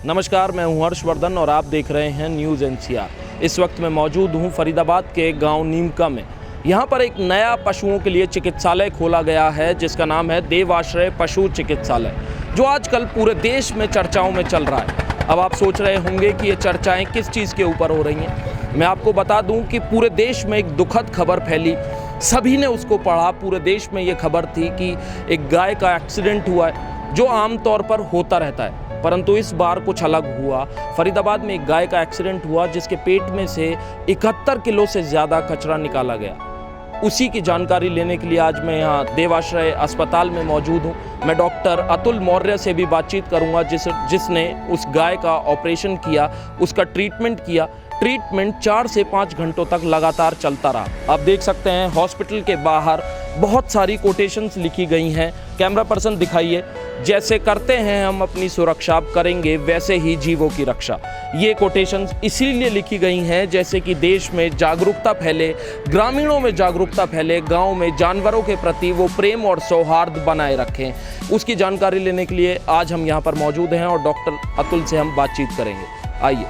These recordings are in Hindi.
नमस्कार, मैं हूं हर्षवर्धन और आप देख रहे हैं न्यूज़ एनसीआर। इस वक्त मैं मौजूद हूं फरीदाबाद के गांव नीमका में। यहां पर एक नया पशुओं के लिए चिकित्सालय खोला गया है जिसका नाम है देवाश्रय पशु चिकित्सालय, जो आजकल पूरे देश में चर्चाओं में चल रहा है। अब आप सोच रहे होंगे कि ये चर्चाएं किस चीज़ के ऊपर हो रही हैं। मैं आपको बता दूं कि पूरे देश में एक दुखद खबर फैली, सभी ने उसको पढ़ा। पूरे देश में ये खबर थी कि एक गाय का एक्सीडेंट हुआ है, जो आमतौर पर होता रहता है, परंतु इस बार कुछ अलग हुआ। फरीदाबाद में एक गाय का एक्सीडेंट हुआ जिसके पेट में से 71 किलो से ज़्यादा कचरा निकाला गया। उसी की जानकारी लेने के लिए आज मैं यहाँ देवाश्रय अस्पताल में मौजूद हूँ। मैं डॉक्टर अतुल मौर्य से भी बातचीत करूँगा जिसने उस गाय का ऑपरेशन किया, उसका ट्रीटमेंट किया। ट्रीटमेंट 4 से 5 घंटों तक लगातार चलता रहा। आप देख सकते हैं हॉस्पिटल के बाहर बहुत सारी कोटेशंस लिखी गई हैं। कैमरा पर्सन दिखाइए। जैसे करते हैं हम अपनी सुरक्षा, आप करेंगे वैसे ही जीवों की रक्षा। ये कोटेशंस इसीलिए लिखी गई हैं जैसे कि देश में जागरूकता फैले, ग्रामीणों में जागरूकता फैले, गांव में जानवरों के प्रति वो प्रेम और सौहार्द बनाए रखें। उसकी जानकारी लेने के लिए आज हम यहाँ पर मौजूद हैं और डॉक्टर अतुल से हम बातचीत करेंगे। आइए।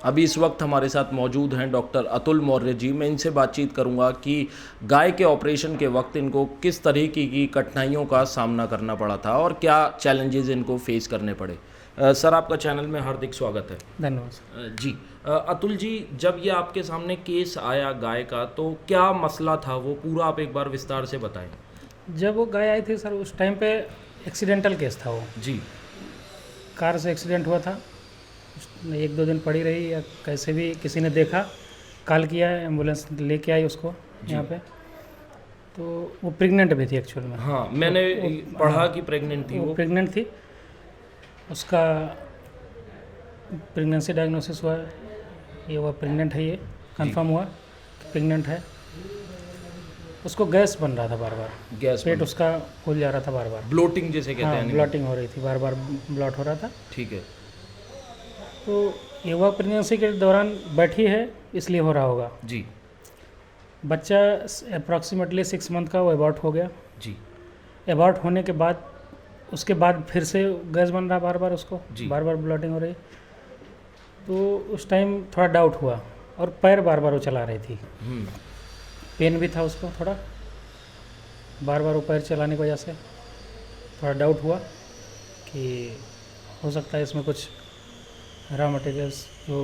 अभी इस वक्त हमारे साथ मौजूद हैं डॉक्टर अतुल मौर्य जी। मैं इनसे बातचीत करूंगा कि गाय के ऑपरेशन के वक्त इनको किस तरीके की कठिनाइयों का सामना करना पड़ा था और क्या चैलेंजेस इनको फेस करने पड़े। सर, आपका चैनल में हार्दिक स्वागत है। धन्यवाद जी। अतुल जी, जब ये आपके सामने केस आया गाय का, तो क्या मसला था वो पूरा आप एक बार विस्तार से बताएं। जब वो गाय आई थी सर, उस टाइम पे एक्सीडेंटल केस था वो। जी। कार से एक्सीडेंट हुआ था, 1-2 दिन पड़ी रही या कैसे भी किसी ने देखा, कॉल किया, एम्बुलेंस लेके आई उसको यहाँ पे। तो वो प्रेग्नेंट भी थी एक्चुअल में। हाँ, मैंने पढ़ा कि प्रेग्नेंट थी। वो प्रेग्नेंट थी। उसका प्रेगनेंसी डायग्नोसिस हुआ, ये हुआ प्रेग्नेंट है, ये कंफर्म हुआ प्रेग्नेंट है। उसको गैस बन रहा था बार बार, गैस, पेट उसका फूल जा रहा था बार बार, ब्लोटिंग जैसे कहते हैं। ब्लॉटिंग हो रही थी, बार बार ब्लॉट हो रहा था। ठीक है। तो ये हुआ प्रेगनेंसी के दौरान बैठी है इसलिए हो रहा होगा जी। बच्चा अप्रॉक्सीमेटली 6 मंथ का वो एबॉर्ट हो गया जी। एबॉर्ट होने के बाद उसके बाद फिर से गैस बन रहा बार बार, उसको बार बार ब्लॉटिंग हो रही। तो उस टाइम थोड़ा डाउट हुआ और पैर बार बार वो चला रही थी। पेन भी था उसको, थोड़ा बार बार वो पैर चलाने की वजह से थोड़ा डाउट हुआ कि हो सकता है इसमें कुछ रॉ मटेरियल्स जो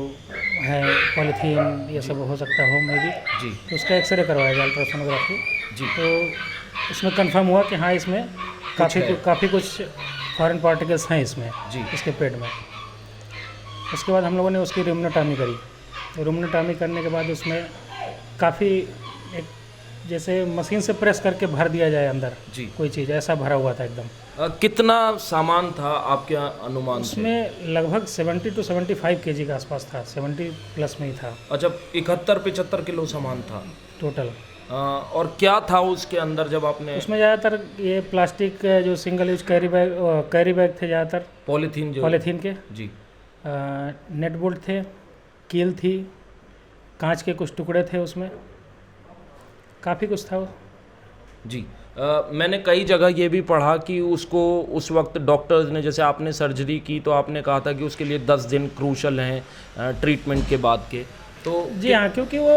है, पॉलीथीन, ये सब हो सकता हो मे बी। जी। तो उसका एक्सरे करवाया गया, अल्ट्रासोनोग्राफी। जी। तो उसमें कंफर्म हुआ कि हाँ, इसमें काफ़ी कुछ फॉरेन पार्टिकल्स हैं इसमें, जी, इसके पेट में। उसके बाद हम लोगों ने उसकी रूमेटोमी करी। रूमेटोमी करने के बाद उसमें काफ़ी एक जैसे मशीन से प्रेस करके भर दिया जाए अंदर जी, कोई चीज़, ऐसा भरा हुआ था एकदम। कितना सामान था आपके अनुमान से? उसमें लगभग 70 to 75 kg के आसपास था, 70 प्लस में ही था। अच्छा, 71-75 किलो सामान था टोटल। और क्या था उसके अंदर जब आपने? उसमें ज़्यादातर ये प्लास्टिक जो सिंगल यूज कैरी बैग थे, ज़्यादातर पॉलीथीन के। जी। नेट बोल्ट थे, कील थी, कांच के कुछ टुकड़े थे, उसमें काफ़ी कुछ था वो। जी। मैंने कई जगह ये भी पढ़ा कि उसको उस वक्त डॉक्टर्स ने, जैसे आपने सर्जरी की तो आपने कहा था कि उसके लिए 10 दिन क्रूशल हैं ट्रीटमेंट के बाद के। तो जी हाँ, क्योंकि वो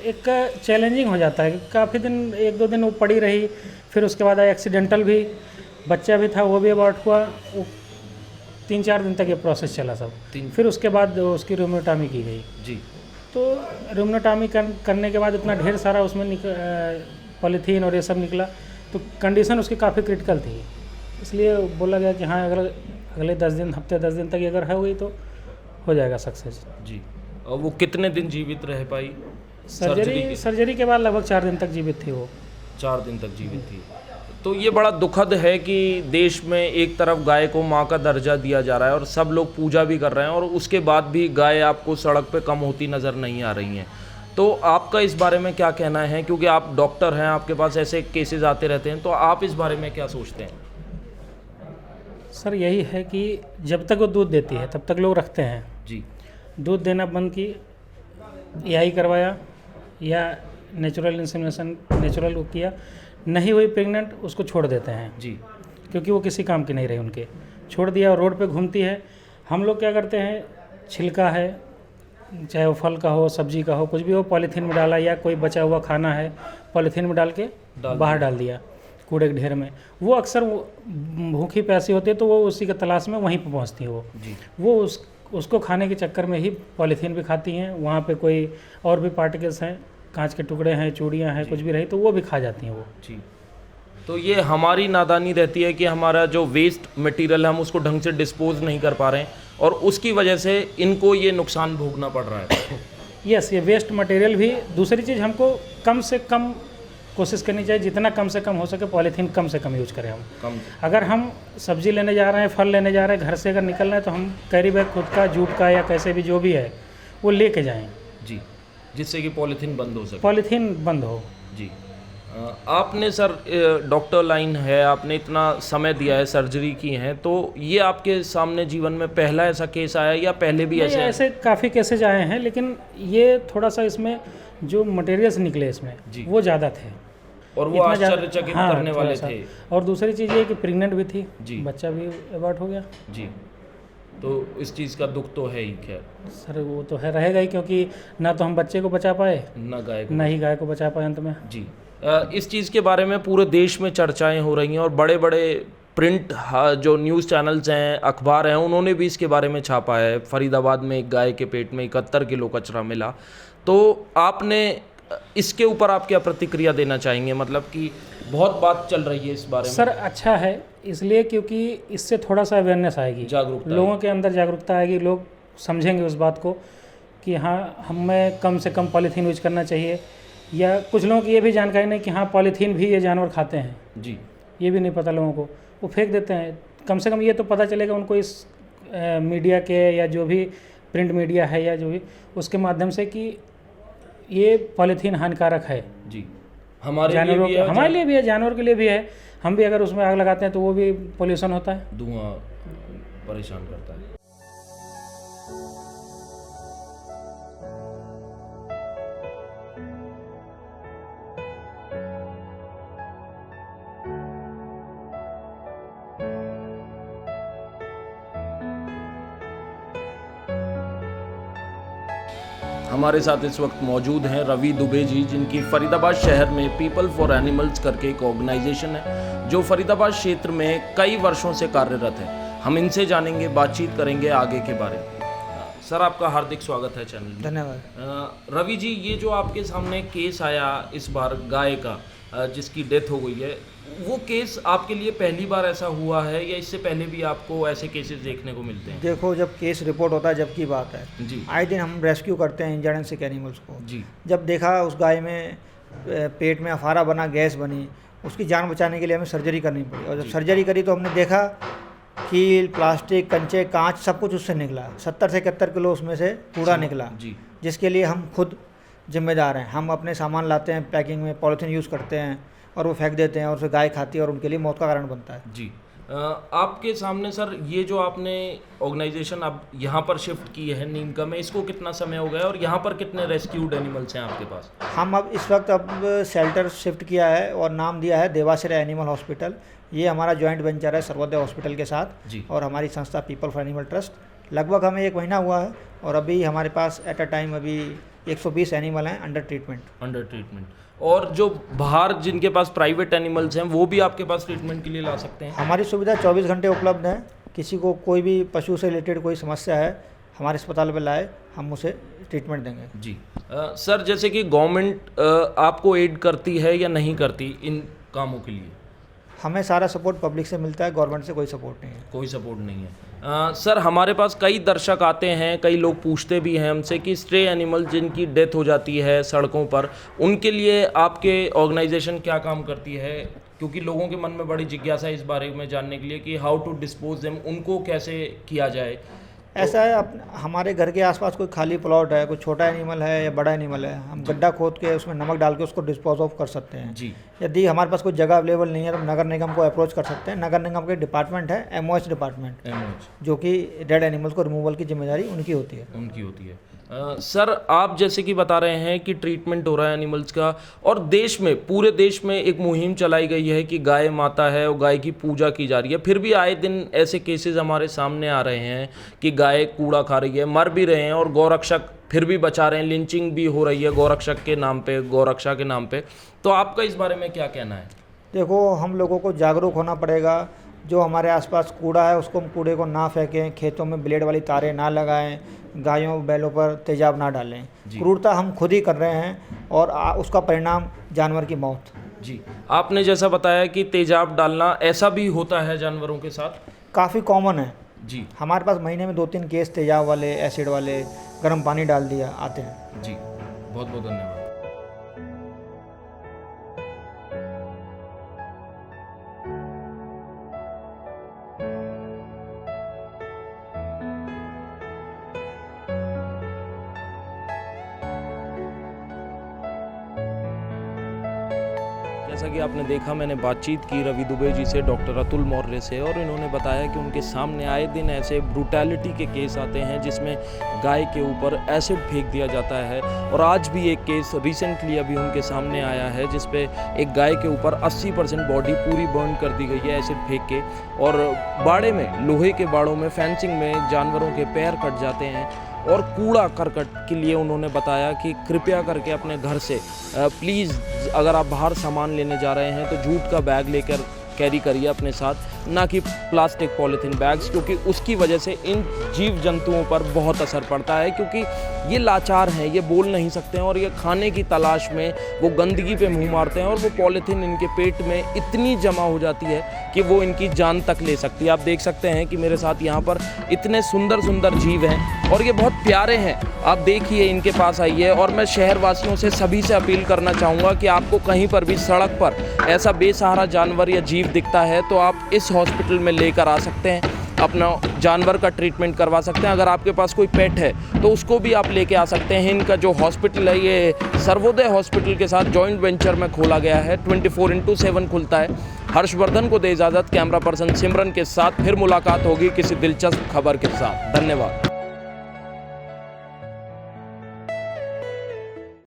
एक चैलेंजिंग हो जाता है। काफ़ी दिन, 1-2 दिन वो पड़ी रही, फिर उसके बाद एक्सीडेंटल भी बच्चा भी था, वो भी अबॉर्ट हुआ। वो 3-4 दिन तक ये प्रोसेस चला सब। फिर उसके बाद उसकी रूमेटोमी की गई। जी। तो रूमेटोमी करने के बाद इतना ढेर सारा उसमें पॉलीथीन और ये सब निकला, तो कंडीशन उसकी काफ़ी क्रिटिकल थी। इसलिए बोला गया कि हाँ, अगर अगले 10 दिन, हफ्ते 10 दिन तक अगर हो गई तो हो जाएगा सक्सेस। जी। और वो कितने दिन जीवित रह पाई? सर्जरी के बाद लगभग 4 दिन तक जीवित थी वो। 4 दिन तक जीवित थी। तो ये बड़ा दुखद है कि देश में एक तरफ गाय को माँ का दर्जा दिया जा रहा है और सब लोग पूजा भी कर रहे हैं, और उसके बाद भी गाय आपको सड़क पे कम होती नज़र नहीं आ रही हैं। तो आपका इस बारे में क्या कहना है, क्योंकि आप डॉक्टर हैं, आपके पास ऐसे केसेस आते रहते हैं, तो आप इस बारे में क्या सोचते हैं? सर यही है कि जब तक वो दूध देती है तब तक लोग रखते हैं, जी। दूध देना बंद की, यही करवाया या नेचुरल इंसेमिनेशन नेचुरल वो किया, नहीं हुई प्रेग्नेंट उसको छोड़ देते हैं जी। क्योंकि वो किसी काम की नहीं रही, उनके छोड़ दिया और रोड पे घूमती है। हम लोग क्या करते हैं, छिलका है चाहे वो फल का हो सब्जी का हो कुछ भी हो, पॉलीथीन में डाला या कोई बचा हुआ खाना है पॉलीथीन में डाल के बाहर डाल दिया कूड़े के ढेर में। वो अक्सर भूखी प्यासी होती है तो वो उसी के तलाश में वहीं पर पहुँचती है। वो उसको खाने के चक्कर में ही पॉलीथीन भी खाती हैं। वहाँ पे कोई और भी पार्टिकल्स हैं, कांच के टुकड़े हैं, चूड़ियाँ हैं, कुछ भी रही तो वो भी खा जाती हैं वो। जी। तो ये हमारी नादानी रहती है कि हमारा जो वेस्ट मटेरियल है हम उसको ढंग से डिस्पोज नहीं कर पा रहे हैं और उसकी वजह से इनको ये नुकसान भोगना पड़ रहा है। यस, ये वेस्ट मटेरियल भी। दूसरी चीज़ हमको कम से कम कोशिश करनी चाहिए, जितना कम से कम हो सके पॉलीथीन कम से कम यूज करें हम। अगर हम सब्जी लेने जा रहे हैं, फल लेने जा रहे हैं, घर से अगर निकल रहे हैं तो हम कैरी बैग खुद का जूट का या कैसे भी जो भी है वो लेके जाएं जी, जिससे कि पॉलीथीन बंद हो सके। पॉलीथीन बंद हो। जी। आपने सर डॉक्टर लाइन है, आपने इतना समय दिया है, सर्जरी की है, तो ये आपके सामने जीवन में पहला ऐसा केस आया या पहले भी ऐसे काफ़ी केसेज आए हैं, लेकिन ये थोड़ा सा इसमें जो मटेरियल्स निकले इसमें वो ज़्यादा थे और वो आश्चर्यचकित करने वाले थे। और दूसरी चीज़ ये कि प्रेग्नेंट भी थी जी, बच्चा भी अबॉर्ट हो गया जी। तो इस चीज़ का दुख तो है ही। खैर सर वो तो है, रहेगा ही, क्योंकि ना तो हम बच्चे को बचा पाए ना ही गाय को बचा पाए अंत में। जी। इस चीज़ के बारे में पूरे देश में चर्चाएं हो रही हैं और बड़े बड़े प्रिंट जो न्यूज़ चैनल्स हैं, अखबार हैं, उन्होंने भी इसके बारे में छापा है। फरीदाबाद में एक गाय के पेट में 71 किलो कचरा मिला। तो आपने इसके ऊपर आप क्या प्रतिक्रिया देना चाहेंगे? मतलब कि बहुत बात चल रही है इस बारे में। सर अच्छा है इसलिए क्योंकि इससे थोड़ा सा अवेयरनेस आएगी, जागरूकता, लोगों के अंदर जागरूकता आएगी, लोग समझेंगे उस बात को कि हाँ हमें कम से कम पॉलीथीन यूज करना चाहिए। या कुछ लोगों की ये भी जानकारी नहीं कि हाँ पॉलीथीन भी ये जानवर खाते हैं जी, ये भी नहीं पता लोगों को, वो फेंक देते हैं। कम से कम ये तो पता चलेगा उनको इस मीडिया के या जो भी प्रिंट मीडिया है या जो भी उसके माध्यम से कि ये पॉलीथीन हानिकारक है जी, हमारे लिए भी है, जानवर के लिए भी है। हम भी अगर उसमें आग लगाते हैं तो वो भी पोल्यूशन होता है, धुआं परेशान करता है। हमारे साथ इस वक्त मौजूद हैं रवि दुबे जी, जिनकी फरीदाबाद शहर में पीपल फॉर एनिमल्स करके एक ऑर्गेनाइजेशन है जो फरीदाबाद क्षेत्र में कई वर्षों से कार्यरत है। हम इनसे जानेंगे, बातचीत करेंगे आगे के बारे में। सर आपका हार्दिक स्वागत है चैनल में। धन्यवाद। रवि जी, ये जो आपके सामने केस आया इस बार गाय का जिसकी डेथ हो गई है, वो केस आपके लिए पहली बार ऐसा हुआ है या इससे पहले भी आपको ऐसे केसेस देखने को मिलते हैं? देखो, जब केस रिपोर्ट होता है जब की बात है जी, आए दिन हम रेस्क्यू करते हैं इंजर्ड एंड सिक एनिमल्स को जी। जब देखा उस गाय में पेट में अफारा बना, गैस बनी, उसकी जान बचाने के लिए हमें सर्जरी करनी पड़ी। और जब सर्जरी करी तो हमने देखा कील, प्लास्टिक, कंचे, कांच सब कुछ उससे निकला। 70 से 71 किलो उसमें से कूड़ा निकला जी, जिसके लिए हम खुद जिम्मेदार हैं। हम अपने सामान लाते हैं, पैकिंग में पॉलीथीन यूज़ करते हैं और वो फेंक देते हैं और उसे गाय खाती है और उनके लिए मौत का कारण बनता है जी। आपके सामने सर ये जो आपने ऑर्गेनाइजेशन अब यहाँ पर शिफ्ट की है नीमका में, इसको कितना समय हो गया और यहाँ पर कितने रेस्क्यूड एनिमल्स हैं आपके पास? हम अब इस वक्त शेल्टर शिफ्ट किया है और नाम दिया है देवाश्रय एनिमल हॉस्पिटल। ये हमारा जॉइंट वेंचर है सर्वोदय हॉस्पिटल के साथ जी, और हमारी संस्था पीपल फॉर एनिमल ट्रस्ट। लगभग हमें 1 महीना हुआ है और अभी हमारे पास एट अ टाइम अभी 120 एनिमल हैं अंडर ट्रीटमेंट। और जो बाहर जिनके पास प्राइवेट एनिमल्स हैं वो भी आपके पास ट्रीटमेंट के लिए ला सकते हैं? हमारी सुविधा 24 घंटे उपलब्ध है। किसी को कोई भी पशु से रिलेटेड कोई समस्या है हमारे अस्पताल में लाए, हम उसे ट्रीटमेंट देंगे जी। सर जैसे कि गवर्नमेंट आपको एड करती है या नहीं करती इन कामों के लिए? हमें सारा सपोर्ट पब्लिक से मिलता है, गवर्नमेंट से कोई सपोर्ट नहीं है। कोई सपोर्ट नहीं है। सर हमारे पास कई दर्शक आते हैं, कई लोग पूछते भी हैं हमसे कि स्ट्रे एनिमल जिनकी डेथ हो जाती है सड़कों पर, उनके लिए आपके ऑर्गेनाइजेशन क्या काम करती है? क्योंकि लोगों के मन में बड़ी जिज्ञासा है इस बारे में जानने के लिए कि हाउ टू डिस्पोज देम, उनको कैसे किया जाए। ऐसा है, हमारे घर के आसपास कोई खाली प्लॉट है, कोई छोटा एनिमल है या बड़ा एनिमल है, हम गड्ढा खोद के उसमें नमक डाल के उसको डिस्पोज ऑफ कर सकते हैं जी। यदि हमारे पास कोई जगह अवेलेबल नहीं है तो नगर निगम को अप्रोच कर सकते हैं। नगर निगम के डिपार्टमेंट है MOH डिपार्टमेंट, जो कि डेड एनिमल्स को रिमूवल की जिम्मेदारी उनकी होती है। सर, आप जैसे कि बता रहे हैं कि ट्रीटमेंट हो रहा है एनिमल्स का, और देश में, पूरे देश में एक मुहिम चलाई गई है कि गाय माता है और गाय की पूजा की जा रही है, फिर भी आए दिन ऐसे केसेस हमारे सामने आ रहे हैं कि गाय कूड़ा खा रही है, मर भी रहे हैं और गौरक्षक फिर भी बचा रहे हैं, लिंचिंग भी हो रही है गौरक्षक के नाम पे, गौरक्षा के नाम पे। तो आपका इस बारे में क्या कहना है? देखो, हम लोगों को जागरूक होना पड़ेगा। जो हमारे आसपास कूड़ा है उसको, हम कूड़े को ना फेंकें, खेतों में ब्लेड वाली तारें ना लगाएं, गायों बैलों पर तेजाब ना डालें। क्रूरता हम खुद ही कर रहे हैं और उसका परिणाम जानवर की मौत। जी, आपने जैसा बताया कि तेजाब डालना ऐसा भी होता है जानवरों के साथ, काफ़ी कॉमन है जी। हमारे पास महीने में 2-3 केस तेजाब वाले, एसिड वाले, गर्म पानी डाल दिया आते हैं। जी, बहुत बहुत धन्यवाद। जैसा कि आपने देखा, मैंने बातचीत की रवि दुबे जी से, डॉक्टर अतुल मौर्य से, और इन्होंने बताया कि उनके सामने आए दिन ऐसे ब्रूटैलिटी के केस आते हैं जिसमें गाय के ऊपर एसिड फेंक दिया जाता है। और आज भी एक केस रिसेंटली अभी उनके सामने आया है जिस पे एक गाय के ऊपर 80% बॉडी पूरी बर्न कर दी गई है एसिड फेंक के, और बाड़े में, लोहे के बाड़ों में, फेंसिंग में जानवरों के पैर कट जाते हैं। और कूड़ा करकट के लिए उन्होंने बताया कि कृपया करके अपने घर से प्लीज़, अगर आप बाहर सामान लेने जा रहे हैं तो जूट का बैग लेकर कैरी करिए अपने साथ, ना कि प्लास्टिक पॉलीथीन बैग्स, क्योंकि उसकी वजह से इन जीव जंतुओं पर बहुत असर पड़ता है, क्योंकि ये लाचार हैं, ये बोल नहीं सकते हैं और ये खाने की तलाश में वो गंदगी पे मुंह मारते हैं और वो पॉलीथीन इनके पेट में इतनी जमा हो जाती है कि वो इनकी जान तक ले सकती है। आप देख सकते हैं कि मेरे साथ यहाँ पर इतने सुंदर सुंदर जीव हैं और ये बहुत प्यारे हैं। आप देखिए, इनके पास आइए। और मैं शहरवासियों से, सभी से अपील करना चाहूँगा कि आपको कहीं पर भी सड़क पर ऐसा बेसहारा जानवर या जीव दिखता है तो आप इस हॉस्पिटल में लेकर आ सकते हैं, अपना जानवर का ट्रीटमेंट करवा सकते हैं। अगर आपके पास कोई पेट है तो उसको भी आप लेके आ सकते हैं। इनका जो हॉस्पिटल है ये सर्वोदय हॉस्पिटल के साथ जॉइंट वेंचर में खोला गया है, 24/7 खुलता है। हर्षवर्धन को दे इजाज़त, कैमरा पर्सन सिमरन के साथ फिर मुलाकात होगी किसी दिलचस्प खबर के साथ। धन्यवाद।